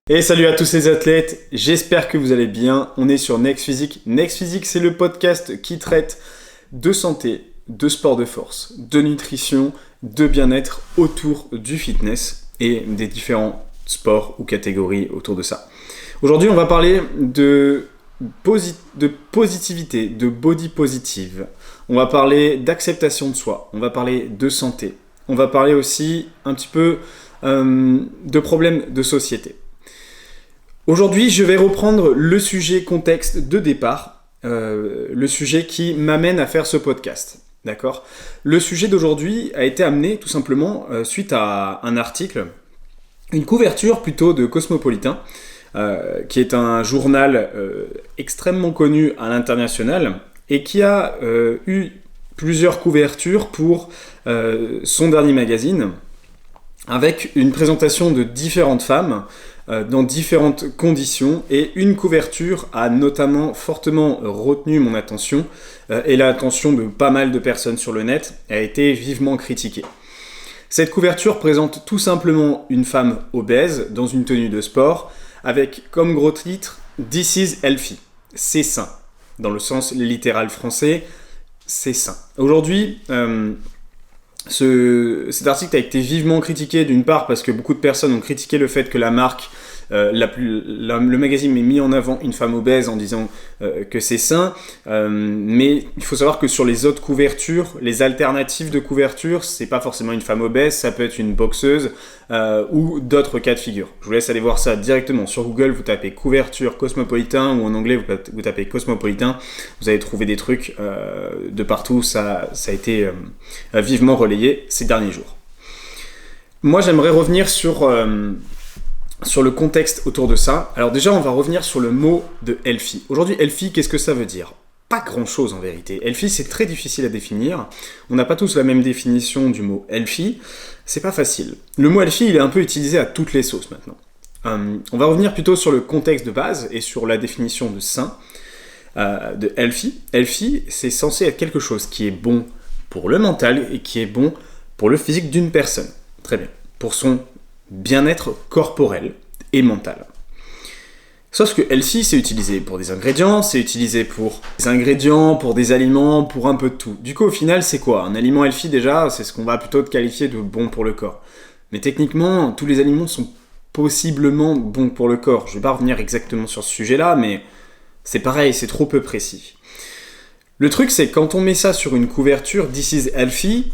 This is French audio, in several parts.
Et salut à tous les athlètes, j'espère que vous allez bien. On est sur Next Physique. Next Physique, c'est le podcast qui traite de santé, de sport de force, de nutrition, de bien-être autour du fitness et des différents sports ou catégories autour de ça. Aujourd'hui, on va parler de positivité, de body positive. On va parler d'acceptation de soi. On va parler de santé. On va parler aussi un petit peu de problèmes de société. Aujourd'hui, je vais reprendre le sujet contexte de départ, le sujet qui m'amène à faire ce podcast. D'accord ? Le sujet d'aujourd'hui a été amené tout simplement suite à un article, une couverture plutôt de Cosmopolitan, qui est un journal extrêmement connu à l'international et qui a eu plusieurs couvertures pour son dernier magazine, avec une présentation de différentes femmes dans différentes conditions, et une couverture a notamment fortement retenu mon attention et l'attention de pas mal de personnes sur le net, a été vivement critiquée. Cette couverture présente tout simplement une femme obèse dans une tenue de sport avec comme gros titre « This is healthy », c'est sain, dans le sens littéral français, c'est sain. Aujourd'hui, cet article a été vivement critiqué, d'une part parce que beaucoup de personnes ont critiqué le fait que la marque, le magazine ait mis en avant une femme obèse en disant que c'est sain, mais il faut savoir que sur les autres couvertures, les alternatives de couverture, c'est pas forcément une femme obèse, ça peut être une boxeuse ou d'autres cas de figure. Je vous laisse aller voir ça directement sur Google, vous tapez couverture Cosmopolitan, ou en anglais vous tapez Cosmopolitan, vous allez trouver des trucs de partout, ça a été vivement relayé ces derniers jours. Moi, j'aimerais revenir sur le contexte autour de ça. Alors déjà, on va revenir sur le mot de healthy. Aujourd'hui, healthy, qu'est-ce que ça veut dire ? Pas grand-chose en vérité. Healthy, c'est très difficile à définir. On n'a pas tous la même définition du mot healthy. C'est pas facile. Le mot healthy, il est un peu utilisé à toutes les sauces maintenant. On va revenir plutôt sur le contexte de base et sur la définition de sain, de healthy. Healthy, c'est censé être quelque chose qui est bon pour le mental et qui est bon pour le physique d'une personne. Très bien. Pour son bien-être corporel et mental. Sauf que healthy, c'est utilisé pour des ingrédients, c'est utilisé pour des aliments, pour un peu de tout. Du coup, au final, c'est quoi ? Un aliment healthy, déjà, c'est ce qu'on va plutôt qualifier de bon pour le corps. Mais techniquement, tous les aliments sont possiblement bons pour le corps. Je ne vais pas revenir exactement sur ce sujet-là, mais c'est pareil, c'est trop peu précis. Le truc, c'est que quand on met ça sur une couverture, This is healthy,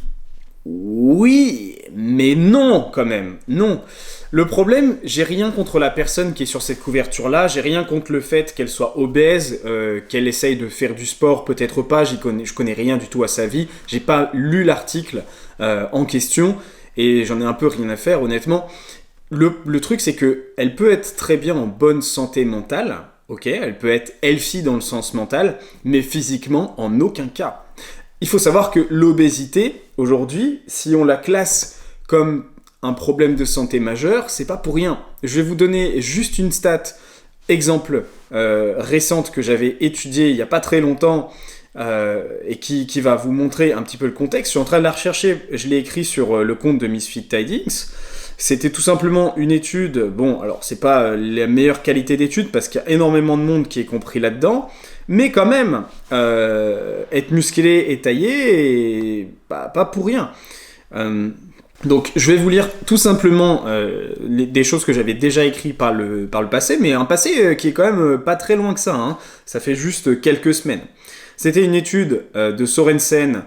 oui, mais non, quand même, non. Le problème, j'ai rien contre la personne qui est sur cette couverture-là, j'ai rien contre le fait qu'elle soit obèse, qu'elle essaye de faire du sport, peut-être pas, je connais rien du tout à sa vie, j'ai pas lu l'article en question, et j'en ai un peu rien à faire, honnêtement. Le truc, c'est qu'elle peut être très bien en bonne santé mentale, ok, elle peut être healthy dans le sens mental, mais physiquement, en aucun cas. Il faut savoir que l'obésité, aujourd'hui, si on la classe comme un problème de santé majeur, c'est pas pour rien. Je vais vous donner juste une stat, exemple récente que j'avais étudiée il y a pas très longtemps et qui va vous montrer un petit peu le contexte. Je suis en train de la rechercher, je l'ai écrit sur le compte de Misfit Tidings. C'était tout simplement une étude, bon, alors c'est pas la meilleure qualité d'étude parce qu'il y a énormément de monde qui est compris là-dedans, mais quand même, être musclé et taillé, pas pour rien. Donc je vais vous lire tout simplement des choses que j'avais déjà écrites par le passé, mais un passé qui est quand même pas très loin que ça, hein. Ça fait juste quelques semaines. C'était une étude de Sorensen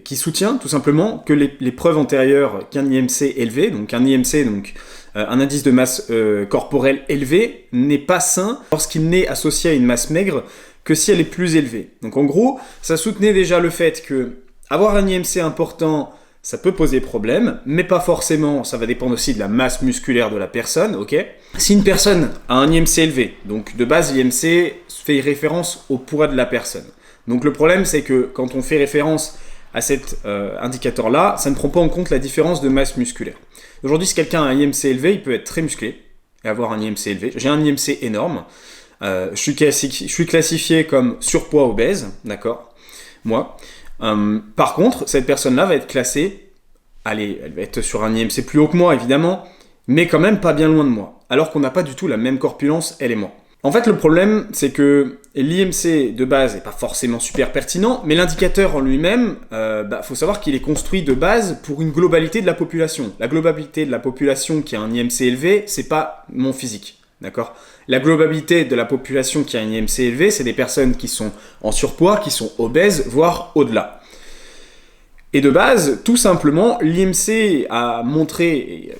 qui soutient tout simplement que les preuves antérieures qu'un IMC élevé, donc un IMC, donc un indice de masse corporelle élevé, n'est pas sain lorsqu'il n'est associé à une masse maigre que si elle est plus élevée. Donc en gros, ça soutenait déjà le fait que avoir un IMC important, ça peut poser problème, mais pas forcément, ça va dépendre aussi de la masse musculaire de la personne, ok ? Si une personne a un IMC élevé, donc de base l'IMC fait référence au poids de la personne. Donc le problème, c'est que quand on fait référence à cet indicateur-là, ça ne prend pas en compte la différence de masse musculaire. Aujourd'hui, si quelqu'un a un IMC élevé, il peut être très musclé et avoir un IMC élevé. J'ai un IMC énorme. Je suis classifié comme surpoids obèse, d'accord ? Moi. Par contre, cette personne-là va être classée, elle va être sur un IMC plus haut que moi, évidemment, mais quand même pas bien loin de moi. alors qu'on n'a pas du tout la même corpulence, elle et moi. En fait, le problème, c'est que l'IMC de base n'est pas forcément super pertinent, mais l'indicateur en lui-même, faut savoir qu'il est construit de base pour une globalité de la population. La globalité de la population qui a un IMC élevé, c'est pas mon physique, d'accord ? La globalité de la population qui a un IMC élevé, c'est des personnes qui sont en surpoids, qui sont obèses, voire au-delà. Et de base, tout simplement, l'IMC a montré,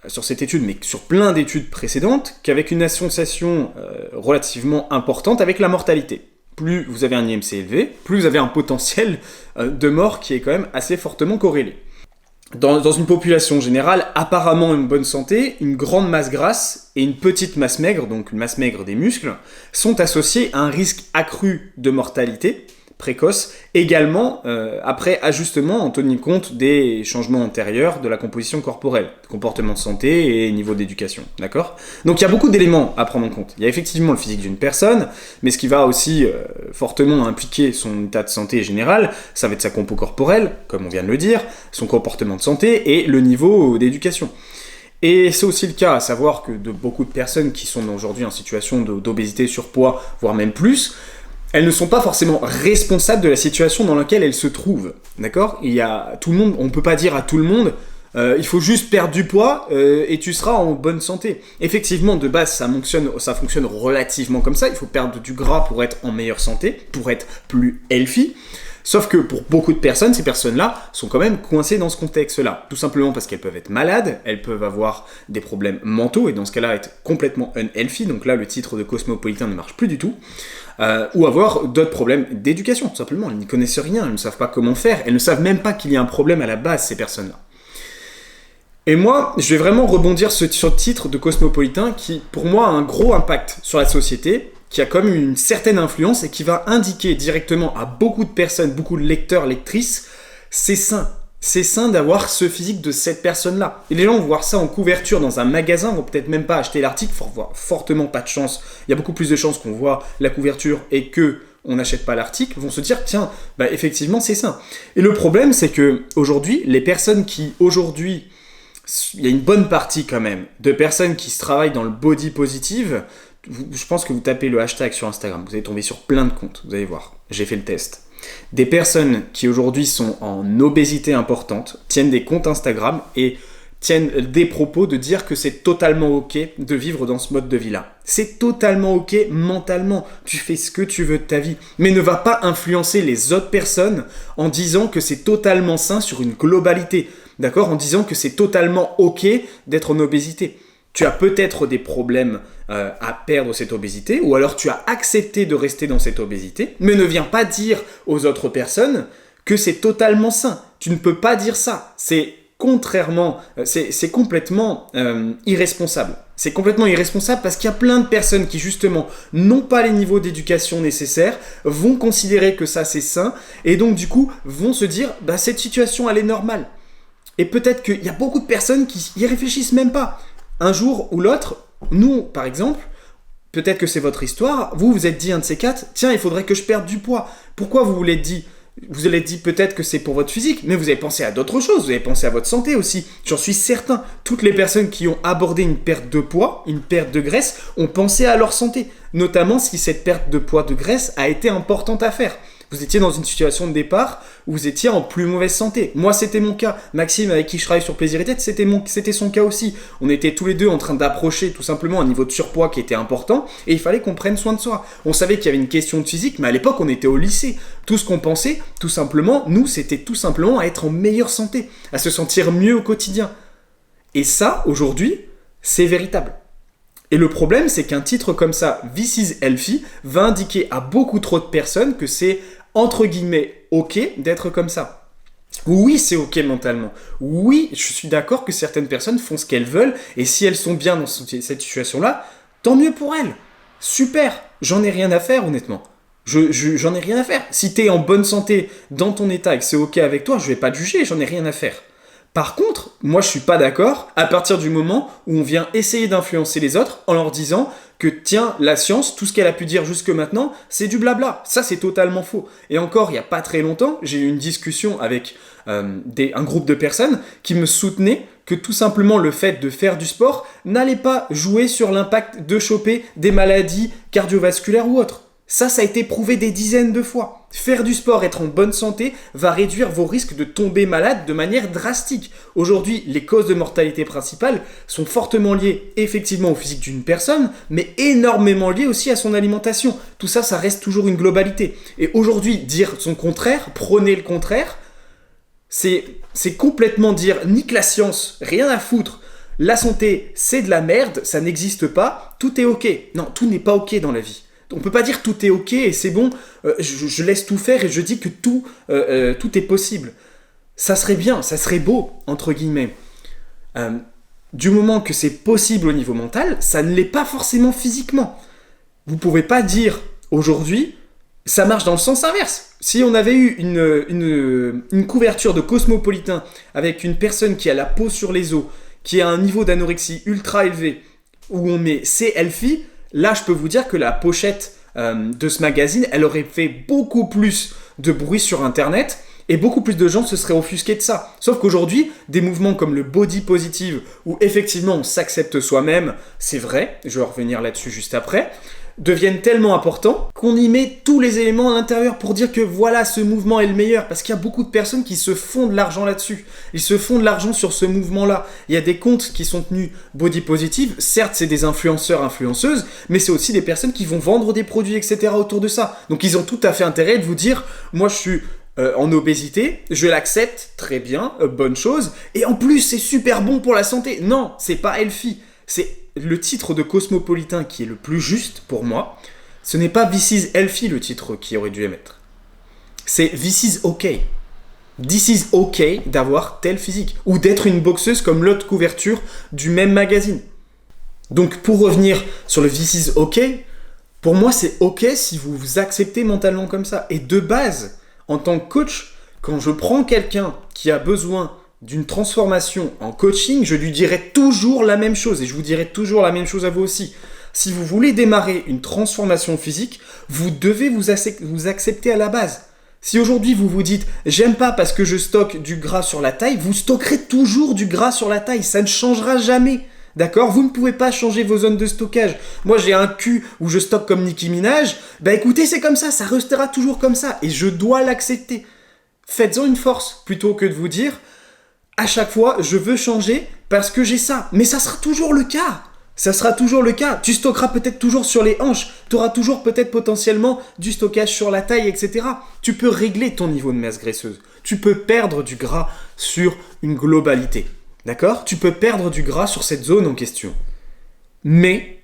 sur cette étude, mais sur plein d'études précédentes, qu'avec une association relativement importante avec la mortalité. Plus vous avez un IMC élevé, plus vous avez un potentiel de mort qui est quand même assez fortement corrélé. Dans une population générale, apparemment une bonne santé, une grande masse grasse et une petite masse maigre, donc une masse maigre des muscles, sont associés à un risque accru de mortalité précoce, également après ajustement en tenant compte des changements antérieurs de la composition corporelle, comportement de santé et niveau d'éducation, d'accord ? Donc il y a beaucoup d'éléments à prendre en compte. Il y a effectivement le physique d'une personne, mais ce qui va aussi fortement impliquer son état de santé général, ça va être sa compo corporelle, comme on vient de le dire, son comportement de santé et le niveau d'éducation. Et c'est aussi le cas, à savoir que de beaucoup de personnes qui sont aujourd'hui en situation d'obésité, surpoids, voire même plus, elles ne sont pas forcément responsables de la situation dans laquelle elles se trouvent, d'accord ? Il y a tout le monde, on ne peut pas dire à tout le monde il faut juste perdre du poids et tu seras en bonne santé. Effectivement, de base, ça fonctionne relativement comme ça. Il faut perdre du gras pour être en meilleure santé, pour être plus healthy. Sauf que pour beaucoup de personnes, ces personnes-là sont quand même coincées dans ce contexte-là. Tout simplement parce qu'elles peuvent être malades, elles peuvent avoir des problèmes mentaux, et dans ce cas-là, être complètement unhealthy. Donc là, le titre de cosmopolitain ne marche plus du tout. Ou avoir d'autres problèmes d'éducation, tout simplement. Elles n'y connaissent rien, elles ne savent pas comment faire, elles ne savent même pas qu'il y a un problème à la base, ces personnes-là. Et moi, je vais vraiment rebondir sur le titre de cosmopolitain qui, pour moi, a un gros impact sur la société, qui a comme une certaine influence et qui va indiquer directement à beaucoup de personnes, beaucoup de lecteurs, lectrices, c'est sain. C'est sain d'avoir ce physique de cette personne-là. Et les gens vont voir ça en couverture dans un magasin, vont peut-être même pas acheter l'article, faut avoir fortement pas de chance. Il y a beaucoup plus de chances qu'on voit la couverture et que on n'achète pas l'article, vont se dire tiens, effectivement c'est sain. Et le problème c'est que aujourd'hui, les personnes qui aujourd'hui, il y a une bonne partie quand même de personnes qui se travaillent dans le body positive. Je pense que vous tapez le hashtag sur Instagram, vous allez tomber sur plein de comptes, vous allez voir, j'ai fait le test. Des personnes qui aujourd'hui sont en obésité importante tiennent des comptes Instagram et tiennent des propos de dire que c'est totalement ok de vivre dans ce mode de vie-là. C'est totalement ok mentalement, tu fais ce que tu veux de ta vie, mais ne va pas influencer les autres personnes en disant que c'est totalement sain sur une globalité, d'accord ? En disant que c'est totalement ok d'être en obésité. Tu as peut-être des problèmes à perdre cette obésité, ou alors tu as accepté de rester dans cette obésité, mais ne viens pas dire aux autres personnes que c'est totalement sain. Tu ne peux pas dire ça. C'est complètement irresponsable. C'est complètement irresponsable parce qu'il y a plein de personnes qui justement n'ont pas les niveaux d'éducation nécessaires, vont considérer que ça c'est sain, et donc du coup vont se dire cette situation elle est normale. Et peut-être qu'il y a beaucoup de personnes qui y réfléchissent même pas. Un jour ou l'autre, nous, par exemple, peut-être que c'est votre histoire, vous êtes dit un de ces quatre, tiens, il faudrait que je perde du poids. Pourquoi vous l'avez dit ? Vous allez dit peut-être que c'est pour votre physique, mais vous avez pensé à d'autres choses, vous avez pensé à votre santé aussi. J'en suis certain, toutes les personnes qui ont abordé une perte de poids, une perte de graisse, ont pensé à leur santé. Notamment si cette perte de poids de graisse a été importante à faire. Vous étiez dans une situation de départ où vous étiez en plus mauvaise santé. Moi, c'était mon cas. Maxime, avec qui je travaille sur Plaisir et Tête, c'était son cas aussi. On était tous les deux en train d'approcher tout simplement un niveau de surpoids qui était important et il fallait qu'on prenne soin de soi. On savait qu'il y avait une question de physique, mais à l'époque, on était au lycée. Tout ce qu'on pensait, tout simplement, nous, c'était tout simplement à être en meilleure santé, à se sentir mieux au quotidien. Et ça, aujourd'hui, c'est véritable. Et le problème, c'est qu'un titre comme ça, This is Healthy, va indiquer à beaucoup trop de personnes que c'est entre guillemets ok d'être comme ça. Oui, c'est ok mentalement. Oui, je suis d'accord que certaines personnes font ce qu'elles veulent et si elles sont bien dans cette situation-là, tant mieux pour elles. Super, j'en ai rien à faire honnêtement. J'en ai rien à faire. Si t'es en bonne santé dans ton état et que c'est ok avec toi, je vais pas te juger, j'en ai rien à faire. Par contre, moi je suis pas d'accord à partir du moment où on vient essayer d'influencer les autres en leur disant que tiens, la science, tout ce qu'elle a pu dire jusque maintenant, c'est du blabla. Ça, c'est totalement faux. Et encore, il n'y a pas très longtemps, j'ai eu une discussion avec un groupe de personnes qui me soutenaient que tout simplement le fait de faire du sport n'allait pas jouer sur l'impact de choper des maladies cardiovasculaires ou autres. Ça a été prouvé des dizaines de fois. Faire du sport, être en bonne santé, va réduire vos risques de tomber malade de manière drastique. Aujourd'hui, les causes de mortalité principales sont fortement liées effectivement au physique d'une personne, mais énormément liées aussi à son alimentation. Tout ça, ça reste toujours une globalité. Et aujourd'hui, dire son contraire, prôner le contraire, c'est complètement dire nique la science, rien à foutre. La santé, c'est de la merde, ça n'existe pas, tout est ok. Non, tout n'est pas ok dans la vie. On peut pas dire tout est ok et c'est bon, je laisse tout faire et je dis que tout est possible. Ça serait bien, ça serait beau, entre guillemets. Du moment que c'est possible au niveau mental, ça ne l'est pas forcément physiquement. Vous pouvez pas dire aujourd'hui, ça marche dans le sens inverse. Si on avait eu une couverture de Cosmopolitain avec une personne qui a la peau sur les os, qui a un niveau d'anorexie ultra élevé, où on met c'est healthy, là, je peux vous dire que la pochette de ce magazine, elle aurait fait beaucoup plus de bruit sur Internet et beaucoup plus de gens se seraient offusqués de ça. Sauf qu'aujourd'hui, des mouvements comme le body positive, où effectivement on s'accepte soi-même, c'est vrai, je vais revenir là-dessus juste après, deviennent tellement importants qu'on y met tous les éléments à l'intérieur pour dire que voilà, ce mouvement est le meilleur, parce qu'il y a beaucoup de personnes qui se font de l'argent là-dessus. Ils se font de l'argent sur ce mouvement-là. Il y a des comptes qui sont tenus body positive, certes c'est des influenceurs, influenceuses, mais c'est aussi des personnes qui vont vendre des produits, etc. autour de ça. Donc ils ont tout à fait intérêt de vous dire, moi je suis en obésité, je l'accepte, très bien, bonne chose, et en plus c'est super bon pour la santé. Non, c'est pas healthy, c'est le titre de Cosmopolitain qui est le plus juste pour moi. Ce n'est pas This is healthy le titre qui aurait dû émettre. C'est This is okay. This is okay d'avoir tel physique. Ou d'être une boxeuse comme l'autre couverture du même magazine. Donc pour revenir sur le This is okay, pour moi c'est ok si vous vous acceptez mentalement comme ça. Et de base, en tant que coach, quand je prends quelqu'un qui a besoin d'une transformation en coaching, je lui dirai toujours la même chose et je vous dirai toujours la même chose à vous aussi. Si vous voulez démarrer une transformation physique, vous devez vous accepter à la base. Si aujourd'hui vous vous dites « j'aime pas parce que je stocke du gras sur la taille », vous stockerez toujours du gras sur la taille, ça ne changera jamais. D'accord ? Vous ne pouvez pas changer vos zones de stockage. Moi j'ai un cul où je stocke comme Nicki Minaj, bah écoutez c'est comme ça restera toujours comme ça et je dois l'accepter. Faites-en une force plutôt que de vous dire à chaque fois, je veux changer parce que j'ai ça. Mais ça sera toujours le cas. Ça sera toujours le cas. Tu stockeras peut-être toujours sur les hanches. Tu auras toujours peut-être potentiellement du stockage sur la taille, etc. Tu peux régler ton niveau de masse graisseuse. Tu peux perdre du gras sur une globalité. D'accord ? Tu peux perdre du gras sur cette zone en question. Mais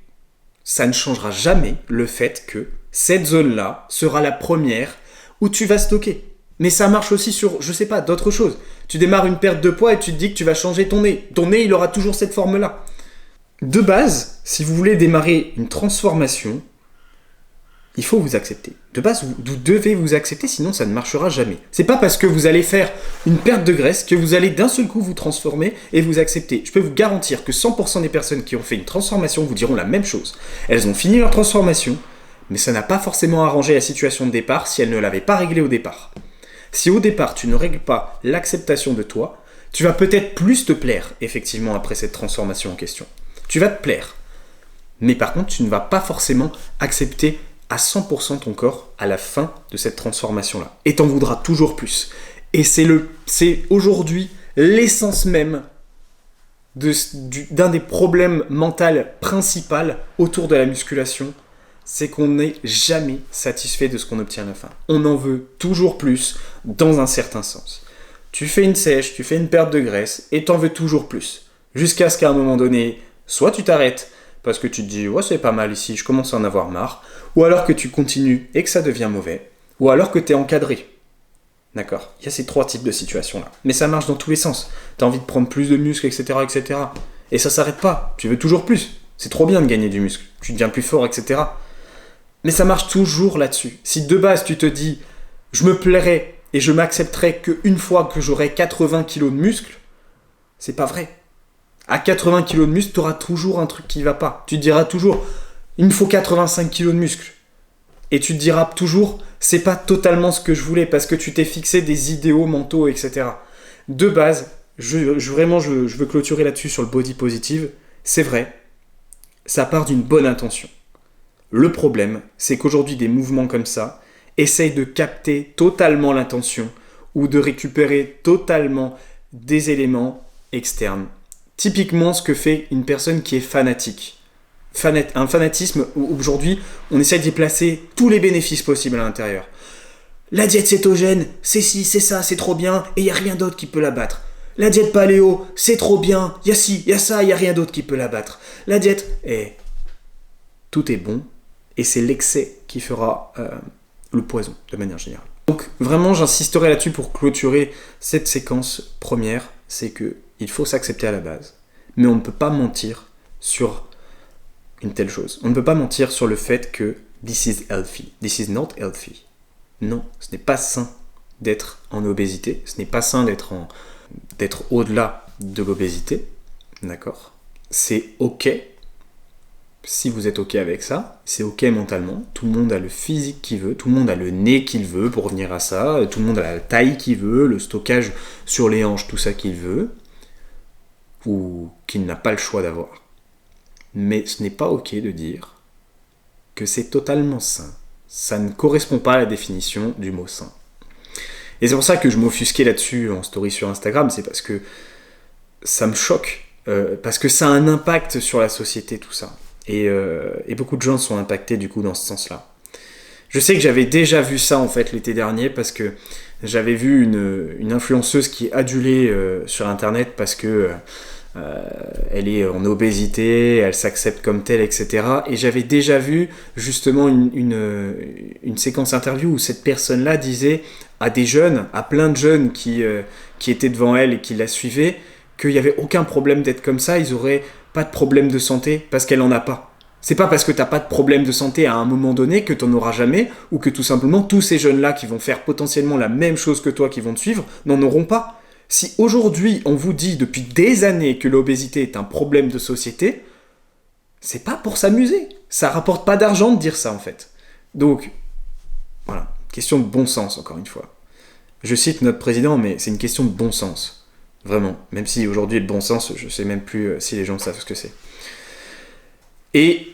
ça ne changera jamais le fait que cette zone-là sera la première où tu vas stocker. Mais ça marche aussi sur, je sais pas, d'autres choses. Tu démarres une perte de poids et tu te dis que tu vas changer ton nez. Ton nez, il aura toujours cette forme-là. De base, si vous voulez démarrer une transformation, il faut vous accepter. De base, vous devez vous accepter, sinon ça ne marchera jamais. C'est pas parce que vous allez faire une perte de graisse que vous allez d'un seul coup vous transformer et vous accepter. Je peux vous garantir que 100% des personnes qui ont fait une transformation vous diront la même chose. Elles ont fini leur transformation, mais ça n'a pas forcément arrangé la situation de départ si elles ne l'avaient pas réglée au départ. Si au départ tu ne règles pas l'acceptation de toi, tu vas peut-être plus te plaire effectivement après cette transformation en question. Tu vas te plaire. Mais par contre, tu ne vas pas forcément accepter à 100% ton corps à la fin de cette transformation-là. Et t'en voudras toujours plus. Et c'est aujourd'hui l'essence même d'un des problèmes mentaux principaux autour de la musculation. C'est qu'on n'est jamais satisfait de ce qu'on obtient à la fin. On en veut toujours plus, dans un certain sens. Tu fais une sèche, tu fais une perte de graisse, et t'en veux toujours plus. Jusqu'à ce qu'à un moment donné, soit tu t'arrêtes, parce que tu te dis « ouais, c'est pas mal ici, je commence à en avoir marre », ou alors que tu continues et que ça devient mauvais, ou alors que tu es encadré. D'accord ? Il y a ces trois types de situations-là. Mais ça marche dans tous les sens. Tu as envie de prendre plus de muscles, etc., etc. Et ça s'arrête pas. Tu veux toujours plus. C'est trop bien de gagner du muscle. Tu deviens plus fort, etc. Mais ça marche toujours là-dessus. Si de base tu te dis « je me plairai et je m'accepterai qu'une fois que j'aurai 80 kg de muscles », c'est pas vrai. À 80 kg de muscle, tu auras toujours un truc qui va pas. Tu te diras toujours Il me faut 85 kilos de muscles. Et tu te diras toujours, c'est pas totalement ce que je voulais parce que tu t'es fixé des idéaux mentaux, etc. De base, je veux clôturer là-dessus sur le body positive. C'est vrai, ça part d'une bonne intention. Le problème, c'est qu'aujourd'hui, des mouvements comme ça essayent de capter totalement l'intention ou de récupérer totalement des éléments externes. Typiquement, ce que fait une personne qui est fanatique. Un fanatisme où aujourd'hui, on essaie d'y placer tous les bénéfices possibles à l'intérieur. La diète cétogène, c'est ci, c'est ça, c'est trop bien, et il n'y a rien d'autre qui peut la battre. La diète paléo, c'est trop bien, il y a ci, il y a ça, il n'y a rien d'autre qui peut la battre. La diète, tout est bon, et c'est l'excès qui fera le poison, de manière générale. Donc vraiment, j'insisterai là-dessus pour clôturer cette séquence première, c'est que il faut s'accepter à la base, mais on ne peut pas mentir sur une telle chose. On ne peut pas mentir sur le fait que this is healthy, this is not healthy. Non, ce n'est pas sain d'être en obésité, ce n'est pas sain d'être au-delà de l'obésité, d'accord ? C'est ok, si vous êtes ok avec ça, c'est ok mentalement, tout le monde a le physique qu'il veut, tout le monde a le nez qu'il veut, pour revenir à ça, tout le monde a la taille qu'il veut, le stockage sur les hanches, tout ça qu'il veut, ou qu'il n'a pas le choix d'avoir. Mais ce n'est pas ok de dire que c'est totalement sain. Ça ne correspond pas à la définition du mot sain. Et c'est pour ça que je m'offusquais là-dessus en story sur Instagram, c'est parce que ça me choque, parce que ça a un impact sur la société, tout ça. Et beaucoup de gens sont impactés du coup dans ce sens-là. Je sais que j'avais déjà vu ça en fait l'été dernier, parce que j'avais vu une influenceuse qui est adulée sur internet parce que elle est en obésité, elle s'accepte comme telle, etc. Et j'avais déjà vu justement une séquence interview où cette personne-là disait à des jeunes, à plein de jeunes qui étaient devant elle et qui la suivaient, qu'il n'y avait aucun problème d'être comme ça, ils n'auraient pas de problème de santé parce qu'elle n'en a pas. C'est pas parce que t'as pas de problème de santé à un moment donné que t'en auras jamais, ou que tout simplement tous ces jeunes-là qui vont faire potentiellement la même chose que toi, qui vont te suivre, n'en auront pas. Si aujourd'hui on vous dit depuis des années que l'obésité est un problème de société, c'est pas pour s'amuser. Ça rapporte pas d'argent de dire ça en fait. Donc, voilà, question de bon sens encore une fois. Je cite notre président, mais c'est une question de bon sens. Vraiment. Même si aujourd'hui le bon sens, je sais même plus si les gens savent ce que c'est. Et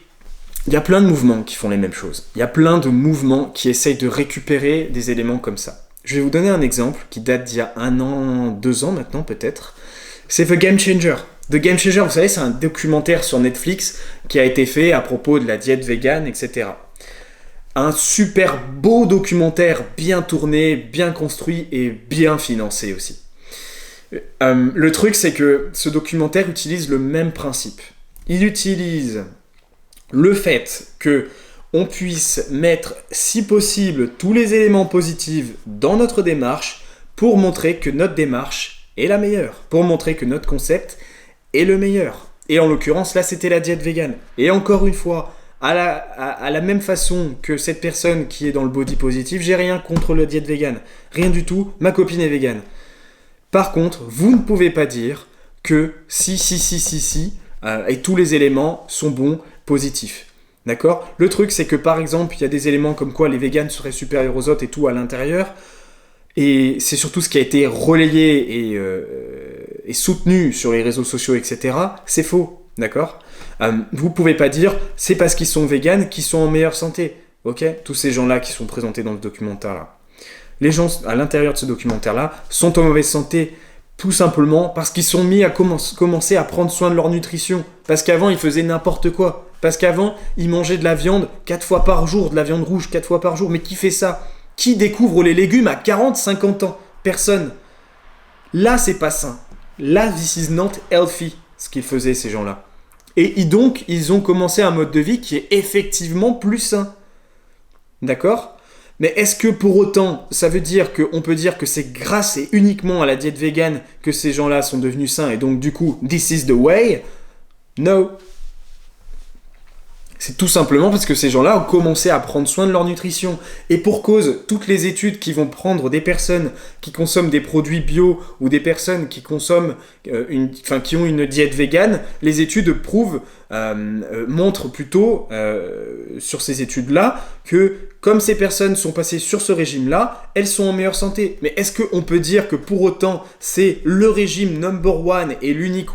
il y a plein de mouvements qui font les mêmes choses. Il y a plein de mouvements qui essayent de récupérer des éléments comme ça. Je vais vous donner un exemple qui date d'il y a 1 an, 2 ans maintenant peut-être. C'est The Game Changer. The Game Changer, vous savez, c'est un documentaire sur Netflix qui a été fait à propos de la diète végane, etc. Un super beau documentaire, bien tourné, bien construit et bien financé aussi. Le truc, c'est que ce documentaire utilise le même principe. Il utilise le fait que on puisse mettre, si possible, tous les éléments positifs dans notre démarche pour montrer que notre démarche est la meilleure, pour montrer que notre concept est le meilleur. Et en l'occurrence, là, c'était la diète végane. Et encore une fois, à la même façon que cette personne qui est dans le body positif, j'ai rien contre la diète végane. Rien du tout, ma copine est végane. Par contre, vous ne pouvez pas dire que si, et tous les éléments sont bons, positifs. D'accord ? Le truc, c'est que par exemple, il y a des éléments comme quoi les véganes seraient supérieurs aux autres et tout à l'intérieur. Et c'est surtout ce qui a été relayé et soutenu sur les réseaux sociaux, etc. C'est faux. D'accord ? Vous pouvez pas dire c'est parce qu'ils sont véganes qu'ils sont en meilleure santé. Ok ? Tous ces gens-là qui sont présentés dans le documentaire-là. Les gens à l'intérieur de ce documentaire-là sont en mauvaise santé. Tout simplement parce qu'ils sont mis à commencer à prendre soin de leur nutrition. Parce qu'avant, ils faisaient n'importe quoi. Parce qu'avant, ils mangeaient de la viande 4 fois par jour, de la viande rouge 4 fois par jour. Mais qui fait ça ? Qui découvre les légumes à 40, 50 ans ? Personne. Là, c'est pas sain. Là, this is not healthy, ce qu'ils faisaient, ces gens-là. Et donc, ils ont commencé un mode de vie qui est effectivement plus sain. D'accord ? Mais est-ce que pour autant, ça veut dire qu'on peut dire que c'est grâce et uniquement à la diète végane que ces gens-là sont devenus sains et donc du coup, this is the way ? No. C'est tout simplement parce que ces gens-là ont commencé à prendre soin de leur nutrition. Et pour cause, toutes les études qui vont prendre des personnes qui consomment des produits bio ou des personnes qui consomment qui ont une diète végane, les études montrent plutôt sur ces études-là que comme ces personnes sont passées sur ce régime-là, elles sont en meilleure santé. Mais est-ce qu'on peut dire que pour autant c'est le régime number one et l'unique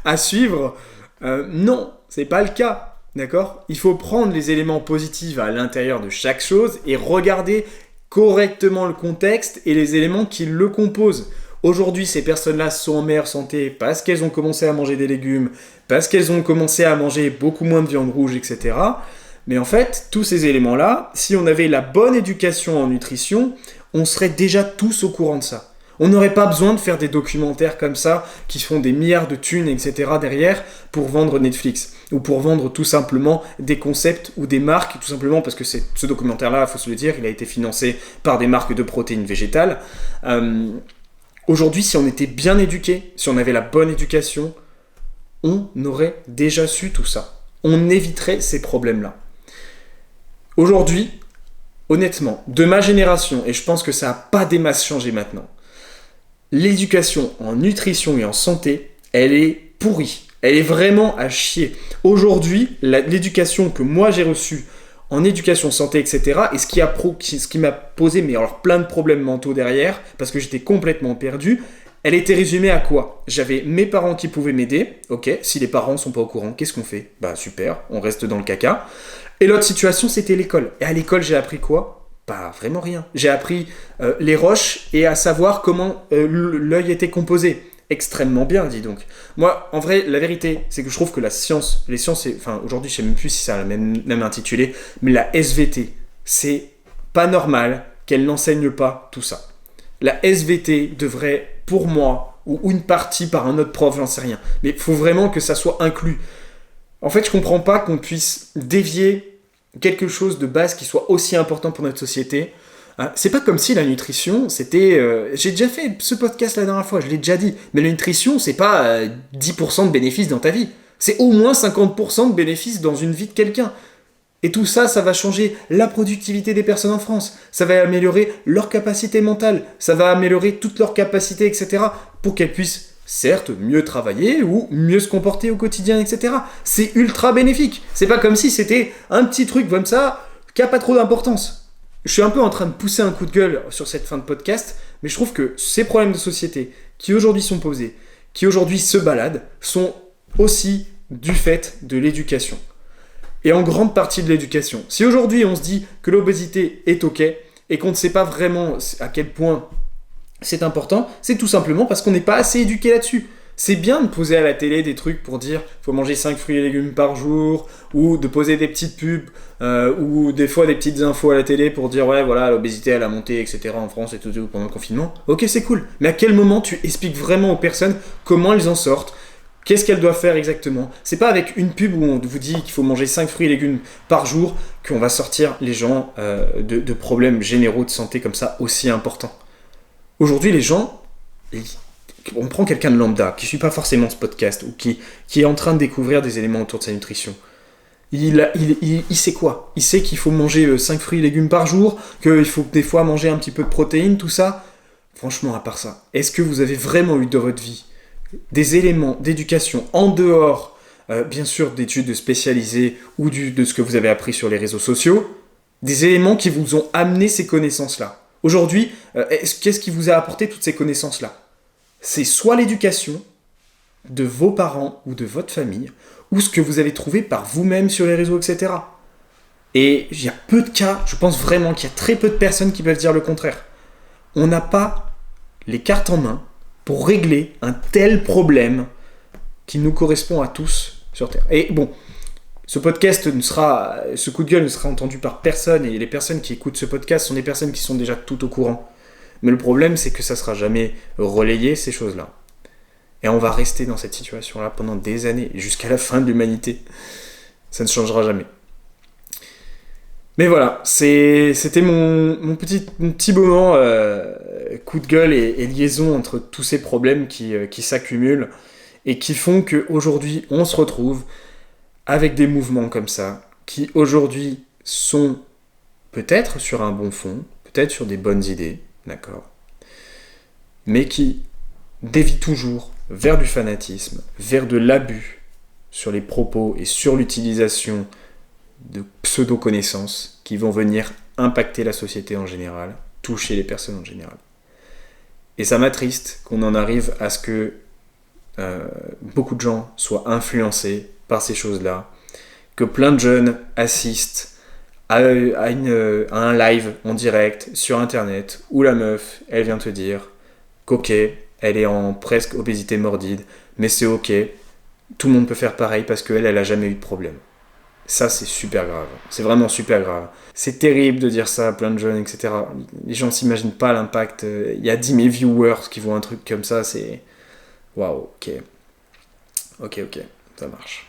à suivre? Non, c'est pas le cas, d'accord? Il faut prendre les éléments positifs à l'intérieur de chaque chose et regarder correctement le contexte et les éléments qui le composent. Aujourd'hui, ces personnes-là sont en meilleure santé parce qu'elles ont commencé à manger des légumes, parce qu'elles ont commencé à manger beaucoup moins de viande rouge, etc. Mais en fait, tous ces éléments-là, si on avait la bonne éducation en nutrition, on serait déjà tous au courant de ça. On n'aurait pas besoin de faire des documentaires comme ça, qui font des milliards de thunes, etc. derrière, pour vendre Netflix. Ou pour vendre tout simplement des concepts ou des marques, tout simplement parce que ce documentaire-là, il faut se le dire, il a été financé par des marques de protéines végétales. Aujourd'hui, si on était bien éduqué, si on avait la bonne éducation, on aurait déjà su tout ça. On éviterait ces problèmes-là. Aujourd'hui, honnêtement, de ma génération, et je pense que ça n'a pas des masses changé maintenant, l'éducation en nutrition et en santé, elle est pourrie. Elle est vraiment à chier. Aujourd'hui, l'éducation que moi j'ai reçue en éducation santé, etc., et ce qui m'a posé plein de problèmes mentaux derrière, parce que j'étais complètement perdu, elle était résumée à quoi? J'avais mes parents qui pouvaient m'aider, ok, si les parents sont pas au courant, qu'est-ce qu'on fait? Bah super, on reste dans le caca. Et l'autre situation, c'était l'école. Et à l'école, j'ai appris quoi? Pas vraiment rien. J'ai appris les roches et à savoir comment l'œil était composé. Extrêmement bien, dis donc. Moi, en vrai, la vérité, c'est que je trouve que les sciences, aujourd'hui, je sais même plus si ça a le même intitulé, mais la SVT, c'est pas normal qu'elle n'enseigne pas tout ça. La SVT devrait, pour moi, ou une partie par un autre prof, j'en sais rien, mais il faut vraiment que ça soit inclus. En fait, je comprends pas qu'on puisse dévier quelque chose de base qui soit aussi important pour notre société. C'est pas comme si la nutrition, c'était... j'ai déjà fait ce podcast la dernière fois, je l'ai déjà dit, mais la nutrition, c'est pas 10% de bénéfices dans ta vie. C'est au moins 50% de bénéfices dans une vie de quelqu'un. Et tout ça, ça va changer la productivité des personnes en France. Ça va améliorer leur capacité mentale. Ça va améliorer toutes leurs capacités, etc. pour qu'elles puissent, certes, mieux travailler ou mieux se comporter au quotidien, etc. C'est ultra bénéfique. C'est pas comme si c'était un petit truc comme ça qui a pas trop d'importance. Je suis un peu en train de pousser un coup de gueule sur cette fin de podcast, mais je trouve que ces problèmes de société qui aujourd'hui sont posés, qui aujourd'hui se baladent, sont aussi du fait de l'éducation. Et en grande partie de l'éducation. Si aujourd'hui on se dit que l'obésité est ok, et qu'on ne sait pas vraiment à quel point c'est important, c'est tout simplement parce qu'on n'est pas assez éduqué là-dessus. C'est bien de poser à la télé des trucs pour dire faut manger 5 fruits et légumes par jour, ou de poser des petites pubs, ou des fois des petites infos à la télé pour dire ouais voilà l'obésité elle a monté etc. en France et tout pendant le confinement. Ok, c'est cool, mais à quel moment tu expliques vraiment aux personnes comment elles en sortent? Qu'est-ce qu'elles doivent faire exactement? C'est pas avec une pub où on vous dit qu'il faut manger 5 fruits et légumes par jour qu'on va sortir les gens de problèmes généraux de santé comme ça aussi importants. Aujourd'hui les gens... On prend quelqu'un de lambda, qui ne suit pas forcément ce podcast, ou qui est en train de découvrir des éléments autour de sa nutrition. Il sait quoi? Il sait qu'il faut manger 5 fruits et légumes par jour, qu'il faut des fois manger un petit peu de protéines, tout ça. Franchement, à part ça, est-ce que vous avez vraiment eu dans votre vie des éléments d'éducation en dehors, bien sûr, d'études spécialisées ou de ce que vous avez appris sur les réseaux sociaux, des éléments qui vous ont amené ces connaissances-là? Aujourd'hui, qu'est-ce qui vous a apporté toutes ces connaissances-là? C'est soit l'éducation de vos parents ou de votre famille, ou ce que vous avez trouvé par vous-même sur les réseaux, etc. Et il y a peu de cas, je pense vraiment qu'il y a très peu de personnes qui peuvent dire le contraire. On n'a pas les cartes en main pour régler un tel problème qui nous correspond à tous sur Terre. Et bon, ce coup de gueule ne sera entendu par personne, et les personnes qui écoutent ce podcast sont des personnes qui sont déjà tout au courant. Mais le problème, c'est que ça ne sera jamais relayé, ces choses-là. Et on va rester dans cette situation-là pendant des années, jusqu'à la fin de l'humanité. Ça ne changera jamais. Mais voilà, c'était mon petit moment coup de gueule et liaison entre tous ces problèmes qui s'accumulent et qui font qu'aujourd'hui, on se retrouve avec des mouvements comme ça, qui aujourd'hui sont peut-être sur un bon fond, peut-être sur des bonnes idées, d'accord, mais qui dévient toujours vers du fanatisme, vers de l'abus sur les propos et sur l'utilisation de pseudo-connaissances qui vont venir impacter la société en général, toucher les personnes en général. Et ça m'attriste qu'on en arrive à ce que beaucoup de gens soient influencés par ces choses-là, que plein de jeunes assistent à un live en direct sur internet où la meuf, elle vient te dire qu'ok, elle est en presque obésité morbide, mais c'est ok, tout le monde peut faire pareil parce qu'elle, elle a jamais eu de problème. Ça, c'est super grave. C'est vraiment super grave. C'est terrible de dire ça à plein de jeunes, etc. Les gens s'imaginent pas l'impact. Il y a 10 000 viewers qui voient un truc comme ça, c'est... Waouh, ok. Ok, ça marche.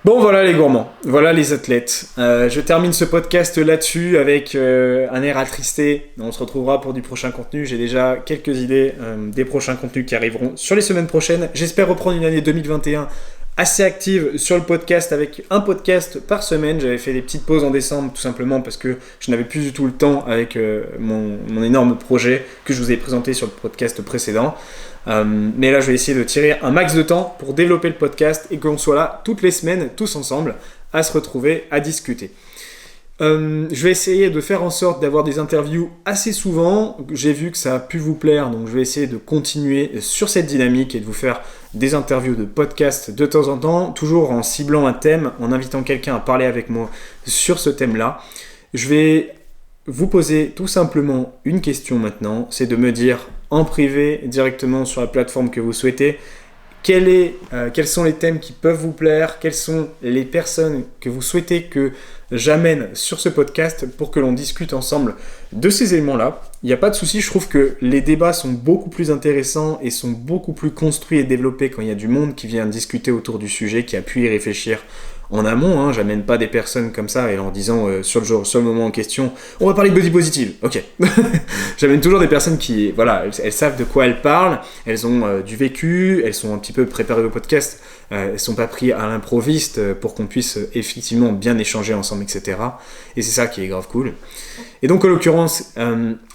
Bon, voilà les gourmands, voilà les athlètes. Je termine ce podcast là-dessus avec un air attristé. On se retrouvera pour du prochain contenu. J'ai déjà quelques idées des prochains contenus qui arriveront sur les semaines prochaines. J'espère reprendre une année 2021 assez active sur le podcast avec un podcast par semaine. J'avais fait des petites pauses en décembre tout simplement parce que je n'avais plus du tout le temps avec mon énorme projet que je vous ai présenté sur le podcast précédent. Mais là je vais essayer de tirer un max de temps pour développer le podcast et qu'on soit là toutes les semaines tous ensemble à se retrouver, à discuter. Je vais essayer de faire en sorte d'avoir des interviews assez souvent. J'ai vu que ça a pu vous plaire, donc je vais essayer de continuer sur cette dynamique et de vous faire des interviews de podcast de temps en temps, toujours en ciblant un thème, en invitant quelqu'un à parler avec moi sur ce thème-là. Je vais vous poser tout simplement une question maintenant, c'est de me dire en privé, directement sur la plateforme que vous souhaitez, quels sont les thèmes qui peuvent vous plaire, quelles sont les personnes que vous souhaitez que j'amène sur ce podcast pour que l'on discute ensemble de ces éléments-là. Il n'y a pas de souci, je trouve que les débats sont beaucoup plus intéressants et sont beaucoup plus construits et développés quand il y a du monde qui vient discuter autour du sujet, qui a pu y réfléchir en amont, hein. J'amène pas des personnes comme ça et en disant sur le moment en question, on va parler de body positive, ok. J'amène toujours des personnes qui, voilà, elles savent de quoi elles parlent, elles ont du vécu, elles sont un petit peu préparées au podcast, elles sont pas pris à l'improviste pour qu'on puisse effectivement bien échanger ensemble, etc. Et c'est ça qui est grave cool. Et donc en l'occurrence,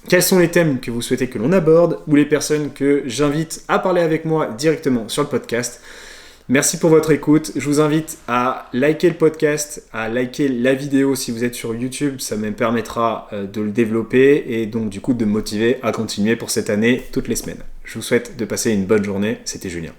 quels sont les thèmes que vous souhaitez que l'on aborde ou les personnes que j'invite à parler avec moi directement sur le podcast? Merci pour votre écoute. Je vous invite à liker le podcast, à liker la vidéo si vous êtes sur YouTube. Ça me permettra de le développer et donc du coup de me motiver à continuer pour cette année toutes les semaines. Je vous souhaite de passer une bonne journée. C'était Julien.